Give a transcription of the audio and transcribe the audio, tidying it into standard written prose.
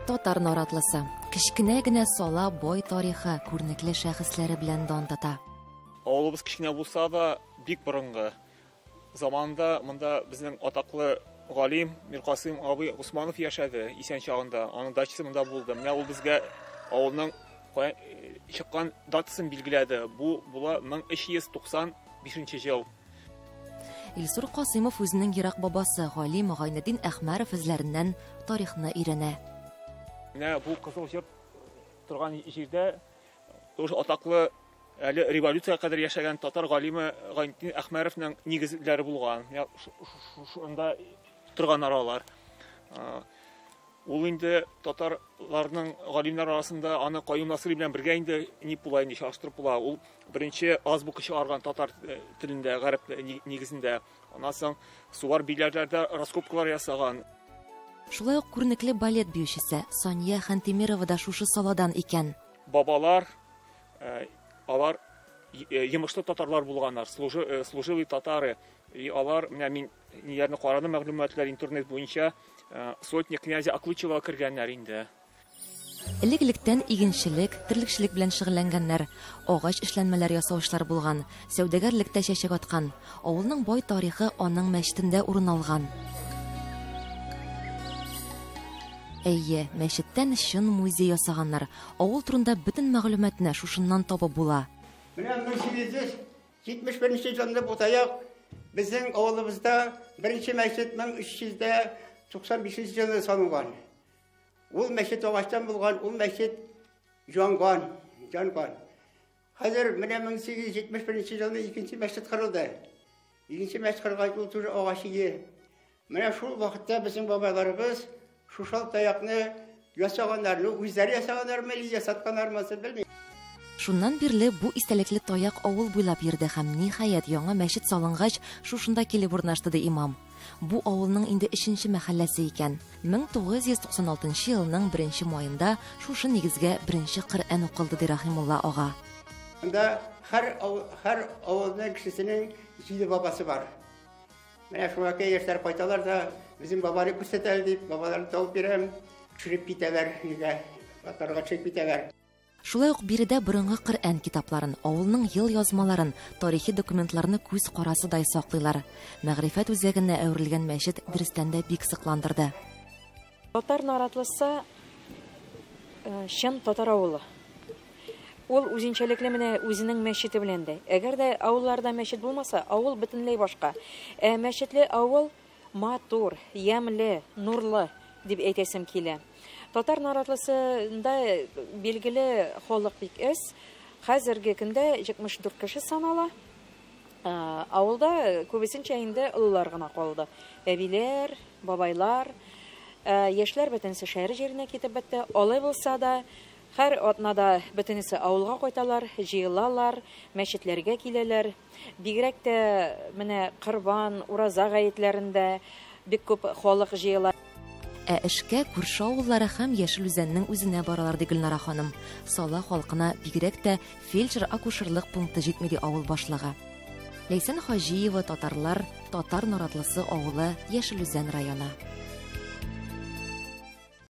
Татар наратлысы. Кичкенә генә сала бой тарихы күренекле шәхесләре белән дан тота. Авылыбыз кичкенә булса да, бик борынгы. Заманында монда безнең атаклы галим Миркасыйм абый Усманов яшәде исән чагында. Аның дачасы монда булды. Менә ул безгә авылның чыккан датасын билгеләде. Бу була 1395 ел. Илсур Касыймов үзенең ерак бабасы Галим Гайнетдин Әхмәров эзләреннән тарихны өйрәнә. Менә бу кызыл җыр торган җирдә атаклы әле революция кадәр яшәгән татар галиме Гайнетдин Әхмәровның нигезләре булган. Шунда торган аралар. Ул инде татарларның галимнәр арасында аны Каюм Насыйри белән бергә инде ни була инде чагыштырып була. Ул беренче азбука чыгарган татар телендә, гарәп нигезендә. Аннан соң сувар биләрләрдә раскопкалар ясаган. Шулай ук күренекле балет биючесе Сония Хантимирова да шушы саладан икән. Бабалар, алар йомышлы татарлар булганнар, служивый татары. Алар, менә мин ниләрне карадым мәгълүматлар интернет буенча, сотня князя Аклычева кергәннәр инде. Элек-электән игенчелек, терлекчелек белән шөгыльләнгәннәр, агач эшләнмәләр ясаучылар булган, сәүдәгәрлектә чәчәк аткан. Авылның бай тарихы аның мәчетендә урын алган. Әйе, мәчеттән чын музей ясаганнар. Авыл турында бөтен мәгълүматны шушыннан табып була. Менә 1871 елда бутаяк безнең авылыбызда беренче мәчет 1395 елда салынган. Ул мәчет агачтан булган, ул мәчет янган. Хәзер менә 1871 елда икенче мәчет кырылды. Икенче мәчет кырылган ул түр агачы. Менә шул вакытта безнең бабайларыбыз шушал таякны ясаганнарны, үзләре ясаганнармы, ясатканнармы белмим. Шуннан бирле бу истәлекле таяк авыл буйлап йөрде һәм ниһаять яңа мәчет салынгач, шушында килеп урнашты ди имам. Бу авылның инде 3нче мәхәлләсе икән. 1996 елның 1 майында шушы нигезгә беренче Коръән укылды ди Рахимулла ага. Анда һәр авылның кешесенең 7 бабасы бар. Менә шуңа яшьләр кайталар да bizim babayı күрсәтәләр дип, бабаларны табып бирәм, төшереп китәләр, атарга төшереп китәләр. Шулай ук биредә борынгы Коръән китапларын, авылның ел язмаларын, тарихи документларны күз карасыдай саклыйлар. Мәгърифәт үзәгенә әверелгән мәчет дөрестән дә бик сыкландырды. Татар наратлысы чын татар авылы. Ул үзенчәлекле менә үзенең мәчете белән дә. Әгәр дә авылларда мәчет булмаса, авыл бөтенләй башка. Мәчетле авыл матур, ямлы, нурлы дип әйтәсем килә. Татар наратлысында билгеле халык бик әз. Хәзерге көндә 74 кеше санала. Авылда күбесенчә инде олылар гына калды. Әбиләр, бабайлар, яшьләр бөтенсе шәһәр җиренә китеп бетте. Алай булса да, һәр атнада бөтенесе авылга кайталар, җыелалар, мәчетләргә киләләр. Бигрәк тә менә Корбан, Ураза гаетләрендә бик күп халык җыела. Эшкә күрше авыллары һәм Яшел Үзәннең үзенә баралар ди Гөлнара ханым. Сала халкына бигрәк тә фельдшер-акушерлык пункты җитми ди авыл башлыгы. Ләйсән Хаҗиева, татарлар, татар наратлысы авылы, Яшел Үзән районы.